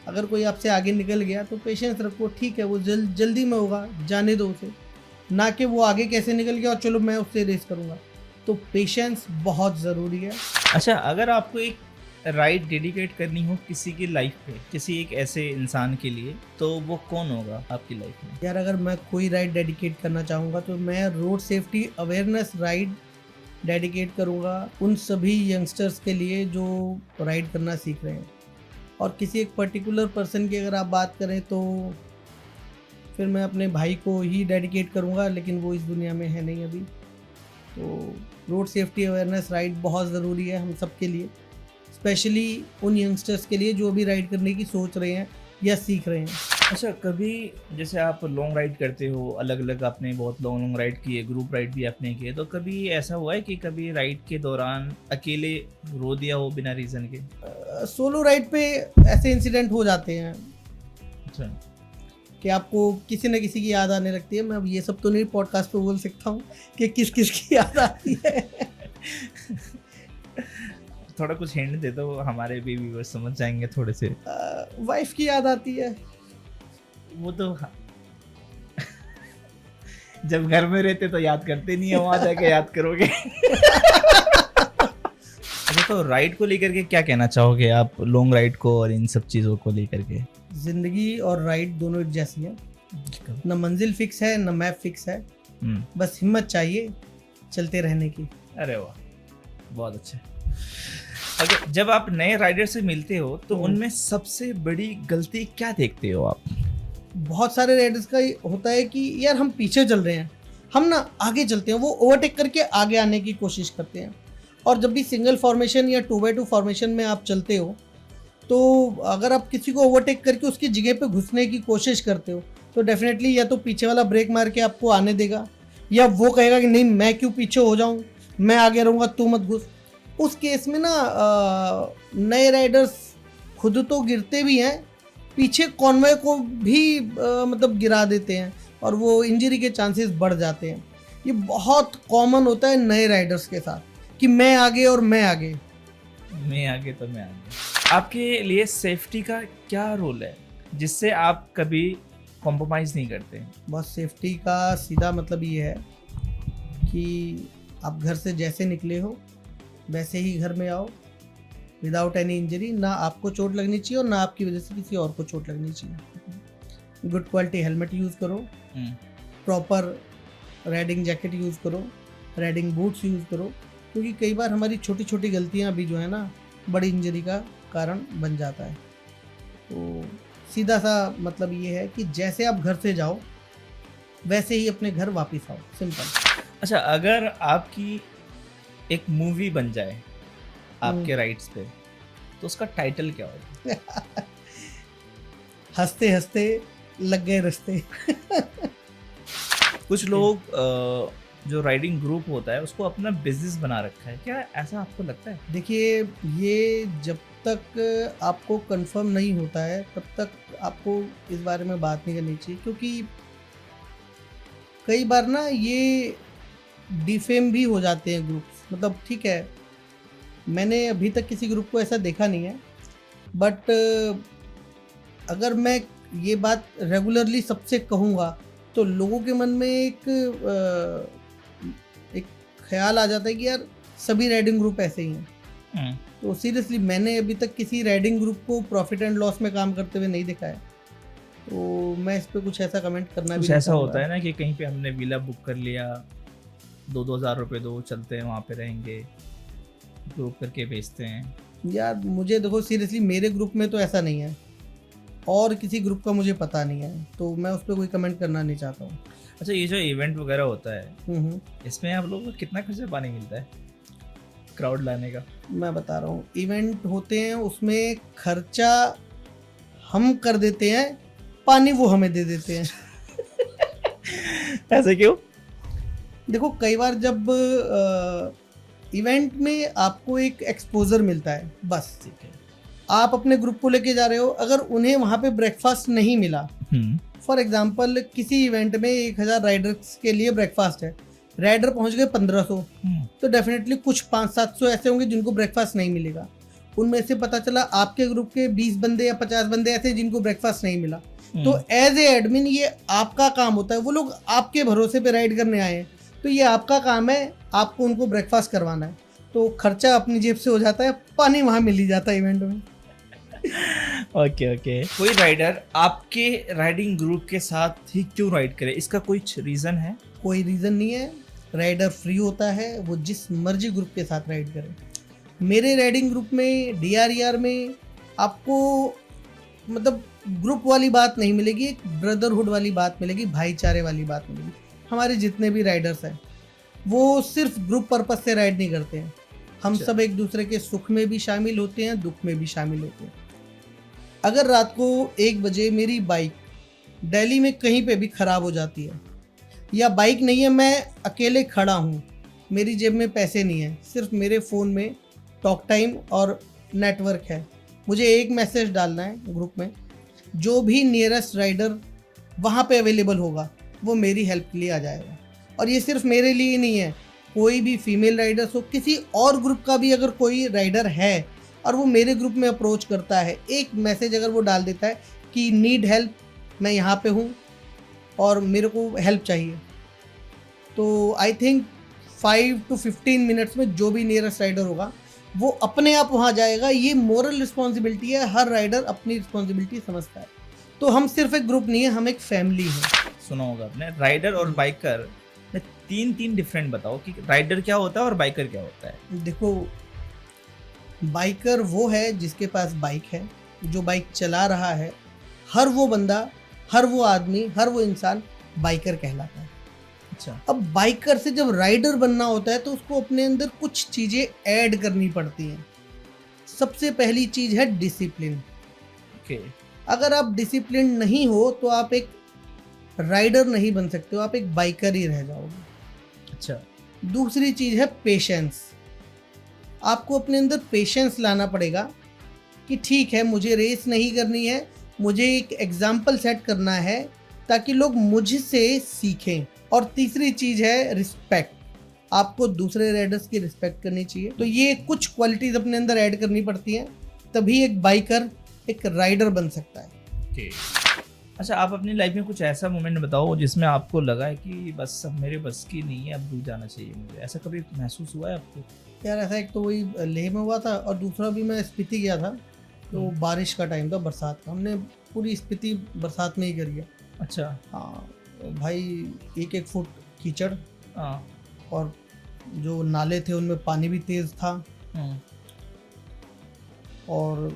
अगर कोई आपसे आगे निकल गया तो पेशेंस रखो, ठीक है वो जल्दी में होगा, जाने दो उसे, ना कि वो आगे कैसे निकल गया और चलो मैं उससे रेस करूँगा। तो पेशेंस बहुत ज़रूरी है। अच्छा, अगर आपको एक राइड डेडिकेट करनी हो किसी की लाइफ पे, किसी एक ऐसे इंसान के लिए, तो वो कौन होगा आपकी लाइफ में? यार अगर मैं कोई राइड डेडिकेट करना चाहूँगा तो मैं road safety awareness ride dedicate करूँगा उन सभी यंगस्टर्स के लिए जो राइड करना सीख रहे हैं। और किसी एक पर्टिकुलर पर्सन की अगर आप बात करें तो फिर मैं अपने भाई को ही डेडिकेट करूँगा, लेकिन वो इस दुनिया में है नहीं अभी। तो रोड सेफ्टी अवेयरनेस राइड बहुत ज़रूरी है हम सब के लिए, स्पेशली उन यंगस्टर्स के लिए जो अभी राइड करने की सोच रहे हैं या सीख रहे हैं। अच्छा, कभी जैसे आप लॉन्ग राइड करते हो, अलग अलग आपने बहुत लॉन्ग राइड किए, ग्रुप राइड भी आपने किए, तो कभी ऐसा हुआ है कि कभी राइड के दौरान अकेले रो दिया हो बिना रीज़न के? सोलो राइड पे ऐसे इंसिडेंट हो जाते हैं। अच्छा, कि आपको किसी न किसी की याद आने लगती है। मैं अब ये सब तो नहीं पॉडकास्ट पे बोल सकता हूँ कि किस किस की याद आती है। थोड़ा कुछ हिंट दे दो, हमारे भी व्यूअर्स समझ जाएंगे थोड़े से। वाइफ की याद आती है। वो तो जब घर में रहते तो याद करते नहीं है, वहां जाके याद करोगे। अच्छा, तो राइड को लेकर के क्या कहना चाहोगे आप, लॉन्ग राइड को और इन सब चीज़ों को लेकर के? जिंदगी और राइड दोनों एक जैसी है, न मंजिल फिक्स है न मैप फिक्स है। बस हिम्मत चाहिए चलते रहने की। अरे वाह, बहुत अच्छा। अगर जब आप नए राइडर से मिलते हो तो उनमें सबसे बड़ी गलती क्या देखते हो आप? बहुत सारे राइडर्स का ये होता है कि यार हम पीछे चल रहे हैं, हम ना आगे चलते हैं, वो ओवरटेक करके आगे आने की कोशिश करते हैं। और जब भी सिंगल फॉर्मेशन या 2x2 फॉर्मेशन में आप चलते हो तो अगर आप किसी को ओवरटेक करके उसकी जगह पे घुसने की कोशिश करते हो तो डेफिनेटली या तो पीछे वाला ब्रेक मार के आपको आने देगा, या वो कहेगा कि नहीं मैं क्यों पीछे हो जाऊं, मैं आगे रहूँगा, तू मत घुस। उस केस में ना नए राइडर्स खुद तो गिरते भी हैं, पीछे कॉन्वॉय को भी मतलब गिरा देते हैं और वो इंजरी के चांसेस बढ़ जाते हैं। ये बहुत कॉमन होता है नए राइडर्स के साथ कि मैं आगे और मैं आगे, मैं आगे तो मैं आगे। आपके लिए सेफ्टी का क्या रोल है जिससे आप कभी कॉम्प्रोमाइज़ नहीं करते हैं? बस सेफ्टी का सीधा मतलब ये है कि आप घर से जैसे निकले हो वैसे ही घर में आओ, विदाउट एनी इंजरी। ना आपको चोट लगनी चाहिए और ना आपकी वजह से किसी और को चोट लगनी चाहिए। गुड क्वालिटी हेलमेट यूज़ करो, प्रॉपर राइडिंग जैकेट यूज़ करो, राइडिंग बूट्स यूज़ करो, क्योंकि कई बार हमारी छोटी छोटी गलतियाँ भी जो है ना बड़ी इंजरी का कारण बन जाता है। तो सीधा सा मतलब ये है कि जैसे आप घर से जाओ वैसे ही अपने घर वापस आओ, सिंपल। अच्छा, अगर आपकी एक मूवी बन जाए आपके राइड्स पे तो उसका टाइटल क्या होगा? हंसते हंसते लग गए रस्ते। कुछ लोग जो राइडिंग ग्रुप होता है उसको अपना बिजनेस बना रखा है, क्या ऐसा आपको लगता है? देखिए, ये जब तक आपको कंफर्म नहीं होता है तब तक आपको इस बारे में बात नहीं करनी चाहिए, क्योंकि कई बार ना ये डिफेम भी हो जाते हैं ग्रुप्स। मतलब ठीक है, मैंने अभी तक किसी ग्रुप को ऐसा देखा नहीं है, बट अगर मैं ये बात रेगुलरली सबसे कहूँगा तो लोगों के मन में एक ख्याल आ जाता है कि यार सभी राइडिंग ग्रुप ऐसे ही हैं। तो सीरियसली मैंने अभी तक किसी राइडिंग ग्रुप को प्रॉफिट एंड लॉस में काम करते हुए नहीं देखा है, तो मैं इस पर कुछ ऐसा कमेंट करना भी कुछ ऐसा होता है ना कि कहीं पे हमने विला बुक कर लिया, 2-2 हज़ार रुपये दो, चलते हैं वहाँ पे रहेंगे, ग्रुप करके बेचते हैं। यार मुझे देखो, सीरियसली मेरे ग्रुप में तो ऐसा नहीं है और किसी ग्रुप का मुझे पता नहीं है, तो मैं उस पर कोई कमेंट करना नहीं चाहता हूँ। अच्छा, ये जो इवेंट वगैरह होता है इसमें आप लोगों को कितना खर्चा पानी मिलता है क्राउड लाने का? मैं बता रहा हूँ, इवेंट होते हैं उसमें खर्चा हम कर देते हैं, पानी वो हमें दे देते हैं। ऐसे क्यों? देखो, कई बार जब इवेंट में आपको एक एक्सपोजर मिलता है, बस ठीक है, आप अपने ग्रुप को लेके जा रहे हो, अगर उन्हें वहाँ पे ब्रेकफास्ट नहीं मिला, फॉर एग्जांपल किसी इवेंट में 1000 राइडर्स के लिए ब्रेकफास्ट है, राइडर पहुँच गए 1500, तो डेफिनेटली कुछ 500-700 ऐसे होंगे जिनको ब्रेकफास्ट नहीं मिलेगा। उनमें से पता चला आपके ग्रुप के 20 बंदे या 50 बंदे ऐसे जिनको ब्रेकफास्ट नहीं मिला, तो एज ए एडमिन ये आपका काम होता है। वो लोग आपके भरोसे पे राइड करने आए हैं, तो ये आपका काम है, आपको उनको ब्रेकफास्ट करवाना है। तो खर्चा अपनी जेब से हो जाता है, पानी वहाँ मिल ही जाता है इवेंट में। ओके। कोई राइडर आपके राइडिंग ग्रुप के साथ ही क्यों राइड करे, इसका कुछ रीजन है? कोई रीज़न नहीं है, राइडर फ्री होता है, वो जिस मर्जी ग्रुप के साथ राइड करे। मेरे राइडिंग ग्रुप में, DRER में आपको मतलब ग्रुप वाली बात नहीं मिलेगी, एक ब्रदरहुड वाली बात मिलेगी, भाईचारे वाली बात मिलेगी। हमारे जितने भी राइडर्स हैं वो सिर्फ ग्रुप पर्पस से राइड नहीं करते हैं, हम सब एक दूसरे के सुख में भी शामिल होते हैं, दुख में भी शामिल होते हैं। अगर रात को 1 बजे मेरी बाइक दिल्ली में कहीं पे भी ख़राब हो जाती है, या बाइक नहीं है, मैं अकेले खड़ा हूँ, मेरी जेब में पैसे नहीं है, सिर्फ मेरे फ़ोन में टॉक टाइम और नेटवर्क है, मुझे एक मैसेज डालना है ग्रुप में, जो भी नियरेस्ट राइडर वहाँ पे अवेलेबल होगा वो मेरी हेल्प के लिए आ जाएगा। और ये सिर्फ मेरे लिए नहीं है, कोई भी फीमेल राइडर्स हो, किसी और ग्रुप का भी अगर कोई राइडर है और वो मेरे ग्रुप में अप्रोच करता है, एक मैसेज अगर वो डाल देता है कि नीड हेल्प, मैं यहाँ पे हूँ और मेरे को हेल्प चाहिए, तो आई थिंक 5 to 15 मिनट्स में जो भी नियरेस्ट राइडर होगा वो अपने आप वहाँ जाएगा। ये मोरल रिस्पॉन्सिबिलिटी है, हर राइडर अपनी रिस्पॉन्सिबिलिटी समझता है। तो हम सिर्फ एक ग्रुप नहीं है, हम एक फैमिली है। सुना होगा आपने, राइडर और बाइकर तीन डिफरेंट बताओ कि राइडर क्या होता है और बाइकर क्या होता है। देखो, बाइकर वो है जिसके पास बाइक है, जो बाइक चला रहा है। हर वो बंदा, हर वो आदमी, हर वो इंसान बाइकर कहलाता है। अच्छा। अब बाइकर से जब राइडर बनना होता है तो उसको अपने अंदर कुछ चीज़ें ऐड करनी पड़ती हैं। सबसे पहली चीज़ है डिसिप्लिन। ओके। अगर आप डिसिप्लिन नहीं हो तो आप एक राइडर नहीं बन सकते हो, आप एक बाइकर ही रह जाओगे। अच्छा। दूसरी चीज़ है पेशेंस। आपको अपने अंदर पेशेंस लाना पड़ेगा कि ठीक है, मुझे रेस नहीं करनी है, मुझे एक एग्जाम्पल सेट करना है ताकि लोग मुझसे सीखें। और तीसरी चीज़ है रिस्पेक्ट। आपको दूसरे राइडर्स की रिस्पेक्ट करनी चाहिए। तो ये कुछ क्वालिटीज अपने अंदर ऐड करनी पड़ती हैं, तभी एक बाइकर एक राइडर बन सकता है। ओके। अच्छा, आप अपनी लाइफ में कुछ ऐसा मोमेंट बताओ जिसमें आपको लगा है कि बस अब मेरे बस की नहीं है, अब दूर जाना चाहिए मुझे, ऐसा कभी महसूस हुआ है आपको? यार ऐसा एक तो वही लेह में हुआ था, और दूसरा भी मैं स्पीति गया था, तो बारिश का टाइम था, बरसात का। हमने पूरी स्पीति बरसात में ही करी है। अच्छा। हाँ भाई, 1-1 फुट कीचड़, हाँ। और जो नाले थे उनमें पानी भी तेज़ था। और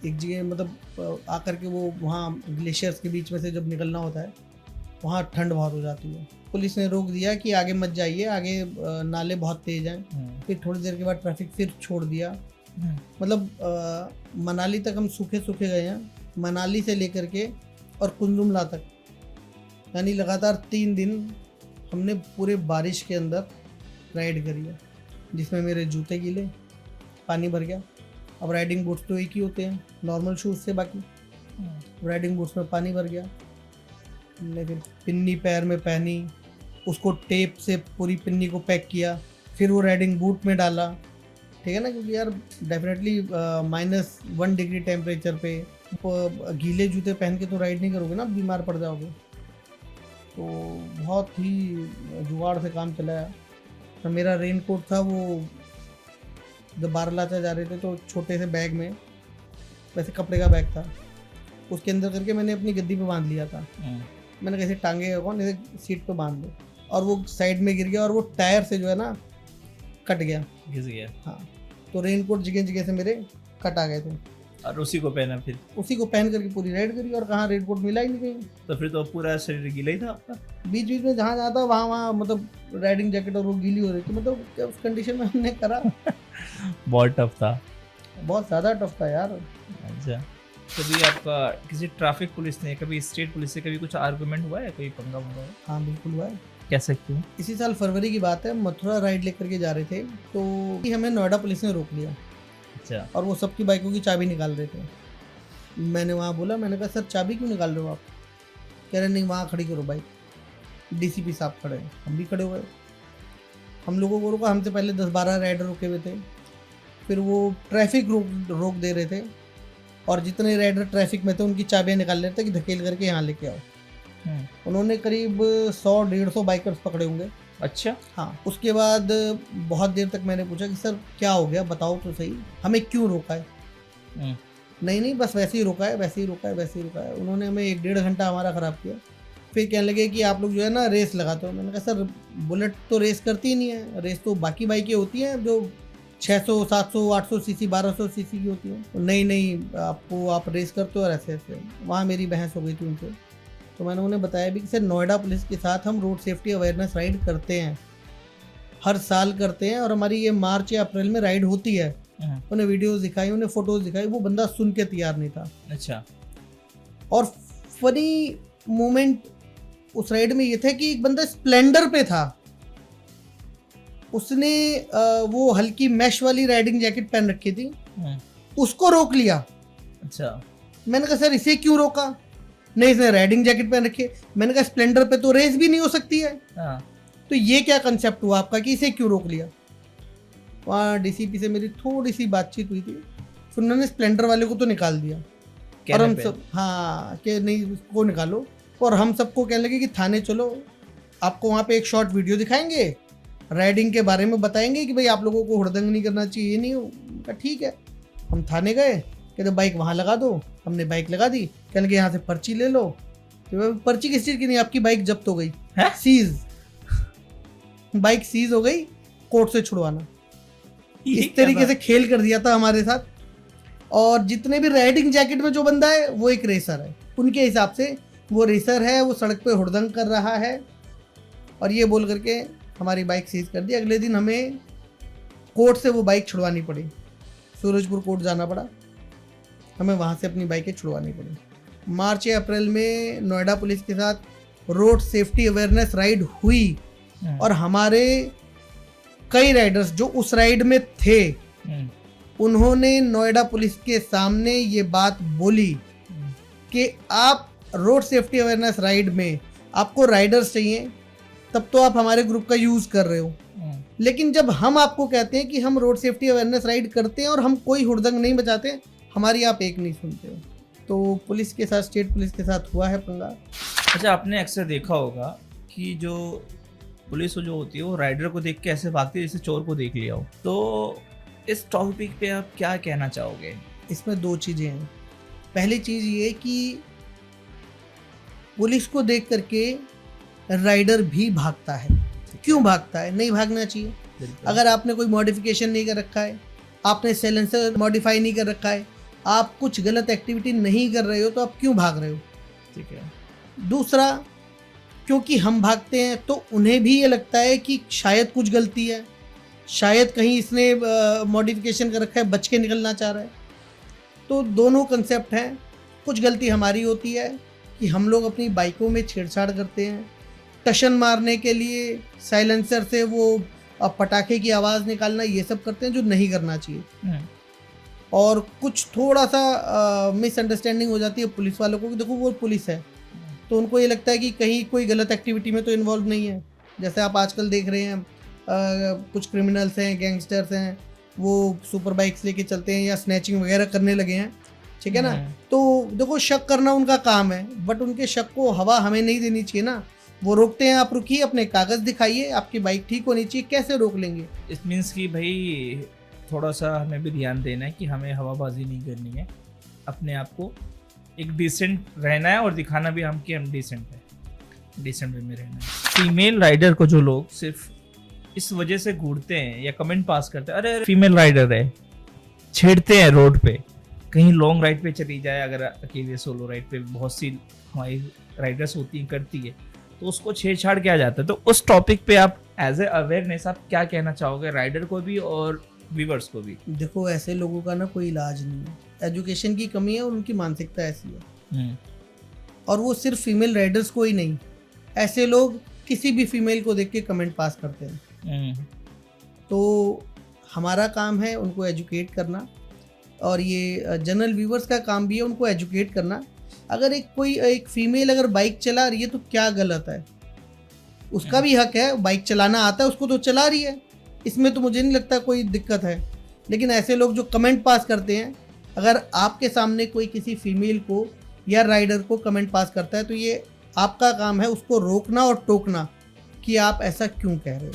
एक जगह मतलब आकर के वो वहाँ ग्लेशियर्स के बीच में से जब निकलना होता है, वहाँ ठंड बहुत हो जाती है। पुलिस ने रोक दिया कि आगे मत जाइए, आगे नाले बहुत तेज हैं। फिर थोड़ी देर के बाद ट्रैफिक फिर छोड़ दिया। मतलब मनाली तक हम सूखे सूखे गए हैं, मनाली से लेकर के और कुंदुमला तक, यानी लगातार 3 दिन हमने पूरे बारिश के अंदर राइड करी है, जिसमें मेरे जूते गीले, पानी भर गया। अब राइडिंग बूट्स तो एक ही होते हैं नॉर्मल शूज़ से, बाकी राइडिंग बूट्स में पानी भर गया। हमने फिर पिन्नी पैर में पहनी, उसको टेप से पूरी पिन्नी को पैक किया, फिर वो राइडिंग बूट में डाला, ठीक है ना, क्योंकि यार डेफिनेटली -1 डिग्री टेम्परेचर पे गीले जूते पहन के तो राइड नहीं करोगे ना, बीमार पड़ जाओगे। तो बहुत ही जुगाड़ से काम चलाया। तो मेरा रेन कोट था, वो जब बारालाचा जा रहे थे तो छोटे से बैग में, वैसे कपड़े का बैग था, उसके अंदर करके मैंने अपनी गद्दी पे बांध लिया था। मैंने कैसे टांगे कौन, ऐसे सीट पे बांध दो, और वो साइड में गिर गया, और वो टायर से जो है ना कट गया, घिस गया। हाँ, तो रेन कोट जगह जगह से मेरे कट आ गए थे, और उसी को पहना, फिर उसी को पहन करके पूरी राइड करी। और कहाँ रेन कोट मिला ही नहीं कहीं। तो फिर तो पूरा शरीर गीला ही था आपका। बीच बीच में जहाँ जाता वहाँ मतलब राइडिंग जैकेट और वो गीली हो रही थी। मतलब उस कंडीशन में हमने करा। बहुत टफ था, बहुत ज़्यादा टफ था यार। अच्छा, कभी आपका किसी ट्रैफिक पुलिस ने, कभी स्टेट पुलिस से कभी कुछ आर्गुमेंट हुआ है, कोई पंगा हुआ है? हाँ बिल्कुल हुआ है। कैसे, क्यों? इसी साल फरवरी की बात है, मथुरा राइड लेकर के जा रहे थे, तो हमें नोएडा पुलिस ने रोक लिया। अच्छा। और वो सबकी बाइकों की चाबी निकाल रहे थे। मैंने वहाँ बोला, मैंने कहा सर चाबी क्यों निकाल रहे हो आप? कह रहे नहीं, वहाँ खड़ी करो बाइक, डीसीपी साहब खड़े हैं। हम भी खड़े हुए, हम लोगों को रोका, हमसे पहले 10-12 राइडर रुके हुए थे। फिर वो ट्रैफिक रोक दे रहे थे, और जितने राइडर ट्रैफिक में थे उनकी चाबियाँ निकाल रहे थे कि धकेल करके यहाँ लेके आओ। उन्होंने करीब 100-150 बाइकर्स पकड़े होंगे। अच्छा। हाँ, उसके बाद बहुत देर तक मैंने पूछा कि सर क्या हो गया, बताओ तो सही, हमें क्यों रोका है? नहीं बस वैसे ही रोका है, वैसे ही रोका है, वैसे ही रोका है। उन्होंने हमें 1-1.5 घंटा हमारा ख़राब किया। फिर कहने लगे कि आप लोग जो है ना रेस लगाते हो। मैंने कहा सर बुलेट तो रेस करती ही नहीं है, रेस तो बाकी बाइकें होती हैं जो 600, 700, 800 सीसी, 1200 सीसी की होती हैं। नहीं, आप रेस करते हो, और ऐसे ऐसे। वहाँ मेरी बहस हो गई थी उनसे। तो मैंने उन्हें बताया भी कि सर नोएडा पुलिस के साथ हम रोड सेफ्टी अवेयरनेस राइड करते हैं, हर साल करते हैं, और हमारी ये मार्च या अप्रैल में राइड होती है। उन्हें वीडियोस दिखाई, उन्हें फोटोज दिखाई, वो बंदा सुन के तैयार नहीं था। अच्छा। और फनी मोमेंट उस राइड में ये था कि एक बंदा स्प्लेंडर पे था, उसने वो हल्की मैश वाली राइडिंग जैकेट पहन रखी थी, उसको रोक लिया। अच्छा। मैंने कहा सर इसे क्यों रोका? नहीं, इसने राइडिंग जैकेट पहन रखी है। मैंने कहा स्प्लेंडर पे तो रेस भी नहीं हो सकती है। तो ये क्या कंसेप्ट हुआ आपका कि इसे क्यों रोक लिया? वहाँ डीसीपी से मेरी थोड़ी सी बातचीत हुई थी, फिर उन्होंने स्प्लेंडर वाले को तो निकाल दिया, और हम सब हाँ कि नहीं उसको निकालो, और हम सबको कहने लगे कि थाने चलो, आपको वहाँ पे एक शॉर्ट वीडियो दिखाएंगे, राइडिंग के बारे में बताएंगे कि भाई आप लोगों को हुड़दंग नहीं करना चाहिए, ये नहीं। ठीक है, हम थाने गए, कहते बाइक वहाँ लगा दो। हमने बाइक लगा दी, कहने लगे यहाँ से पर्ची ले लो। तो पर्ची किस चीज़ की नहीं, आपकी बाइक जब्त हो गई, सीज। बाइक सीज हो गई, कोर्ट से छुड़वाना। ये इस तरीके से खेल कर दिया था हमारे साथ। और जितने भी राइडिंग जैकेट में जो बंदा है वो एक रेसर है, उनके हिसाब से वो रेसर है, वो सड़क पे हुड़दंग कर रहा है, और ये बोल करके हमारी बाइक सीज कर दी। अगले दिन हमें कोर्ट से वो बाइक छुड़वानी पड़ी, सूरजपुर कोर्ट जाना पड़ा, हमें वहाँ से अपनी बाइकें छुड़वानी पड़ी। मार्च या अप्रैल में नोएडा पुलिस के साथ रोड सेफ्टी अवेयरनेस राइड हुई, और हमारे कई राइडर्स जो उस राइड में थे उन्होंने नोएडा पुलिस के सामने ये बात बोली कि आप रोड सेफ्टी अवेयरनेस राइड में आपको राइडर्स चाहिए, तब तो आप हमारे ग्रुप का यूज़ कर रहे हो, लेकिन जब हम आपको कहते हैं कि हम रोड सेफ्टी अवेयरनेस राइड करते हैं और हम कोई हुड़दंग नहीं बचाते, हमारी आप एक नहीं सुनते हो। तो पुलिस के साथ, स्टेट पुलिस के साथ हुआ है पंगा। अच्छा, आपने अक्सर देखा होगा कि जो पुलिस जो होती है वो राइडर को देख के ऐसे भागती है जैसे चोर को देख लिया हो, तो इस टॉपिक पे आप क्या कहना चाहोगे? इसमें दो चीज़ें हैं। पहली चीज़ ये कि पुलिस को देख करके राइडर भी भागता है। क्यों भागता है? नहीं भागना चाहिए। अगर आपने कोई मॉडिफिकेशन नहीं कर रखा है, आपने साइलेंसर मॉडिफाई नहीं कर रखा है, आप कुछ गलत एक्टिविटी नहीं कर रहे हो, तो आप क्यों भाग रहे हो? ठीक है। दूसरा, क्योंकि हम भागते हैं तो उन्हें भी ये लगता है कि शायद कुछ गलती है, शायद कहीं इसने मॉडिफिकेशन कर रखा है, बच के निकलना चाह रहा है। तो दोनों कंसेप्ट हैं। कुछ गलती हमारी होती है कि हम लोग अपनी बाइकों में छेड़छाड़ करते हैं, टशन मारने के लिए साइलेंसर से वो पटाखे की आवाज़ निकालना, ये सब करते हैं जो नहीं करना चाहिए। और कुछ थोड़ा सा मिसअंडरस्टैंडिंग हो जाती है पुलिस वालों को कि देखो वो पुलिस है, तो उनको ये लगता है कि कहीं कोई गलत एक्टिविटी में तो इन्वॉल्व नहीं है। जैसे आप आजकल देख रहे हैं कुछ क्रिमिनल्स हैं, गैंगस्टर्स हैं, वो सुपर बाइक्स लेके चलते हैं या स्नैचिंग वगैरह करने लगे हैं, ठीक है ना। तो देखो, शक करना उनका काम है, बट उनके शक को हवा हमें नहीं देनी चाहिए ना। वो रोकते हैं, आप रुकिए, अपने कागज़ दिखाइए, आपकी बाइक ठीक होनी चाहिए, कैसे रोक लेंगे? इट मीन्स कि भाई थोड़ा सा हमें भी ध्यान देना है कि हमें हवाबाजी नहीं करनी है, अपने आप को एक डिसेंट रहना है और दिखाना भी हम कि हम डिसेंट है, डिसेंट वे में रहना है। फीमेल राइडर को जो लोग सिर्फ इस वजह से घूरते हैं या कमेंट पास करते हैं, अरे फीमेल राइडर है, छेड़ते हैं रोड पे, कहीं लॉन्ग राइड पे चली जाए, अगर अकेले सोलो राइड पे बहुत सी हमारी राइडर्स होती हैं, करती है, तो उसको छेड़छाड़ किया जाता है। तो उस टॉपिक पे आप एज ए अवेयरनेस आप क्या कहना चाहोगे राइडर को भी और व्यूअर्स को भी? देखो, ऐसे लोगों का ना कोई इलाज नहीं है। एजुकेशन की कमी है और उनकी मानसिकता ऐसी है। और वो सिर्फ फीमेल राइडर्स को ही नहीं, ऐसे लोग किसी भी फीमेल को देख के कमेंट पास करते हैं। तो हमारा काम है उनको एजुकेट करना, और ये जनरल व्यूअर्स का काम भी है उनको एजुकेट करना। अगर एक फीमेल अगर बाइक चला रही है तो क्या गलत है? उसका भी हक है, बाइक चलाना आता है उसको, तो चला रही है, इसमें तो मुझे नहीं लगता कोई दिक्कत है। लेकिन ऐसे लोग जो कमेंट पास करते हैं, अगर आपके सामने कोई किसी फीमेल को या राइडर को कमेंट पास करता है, तो ये आपका काम है उसको रोकना और टोकना कि आप ऐसा क्यों कह रहे हो।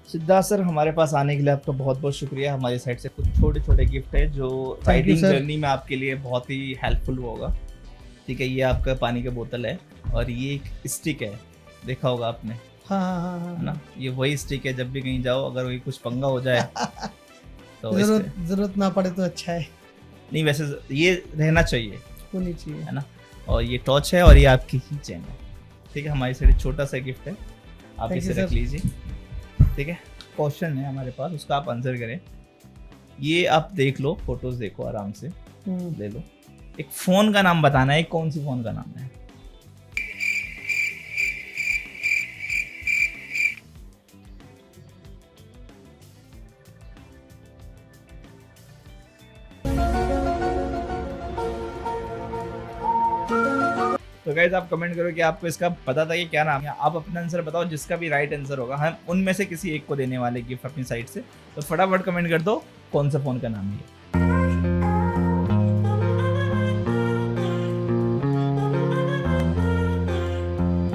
सिद्धार्थ सर, हमारे पास आने के लिए आपका बहुत बहुत शुक्रिया। हमारी साइड से कुछ छोटे छोटे गिफ्ट है जो राइडिंग जर्नी में आपके लिए बहुत ही हेल्पफुल होगा। ठीक है, ये आपका पानी का बोतल है और ये एक स्टिक है, देखा होगा आपने। हाँ, है ना, ये वही स्टिक है, जब भी कहीं जाओ अगर वही कुछ पंगा हो जाए तो जरूरत ना पड़े तो अच्छा है। नहीं, वैसे ये रहना चाहिए, होनी चाहिए, है ना। और ये टॉर्च है और ये आपकी की चेन है। ठीक है, हमारी साइड छोटा सा गिफ्ट है, आप इसे रख लीजिए। ठीक है, क्वेश्चन है हमारे पास, उसका आप आंसर करें। ये आप देख लो, फोटोज देखो आराम से, ले लो। एक फोन का नाम बताना है, कौन सी फोन का नाम है? तो गाइस, आप कमेंट करो कि आपको इसका पता था कि क्या नाम है। आप अपना आंसर बताओ, जिसका भी राइट आंसर होगा हम उनमें से किसी एक को देने वाले गिफ्ट अपनी साइड से। तो फटाफट कमेंट कर दो कौन सा फोन का नाम है।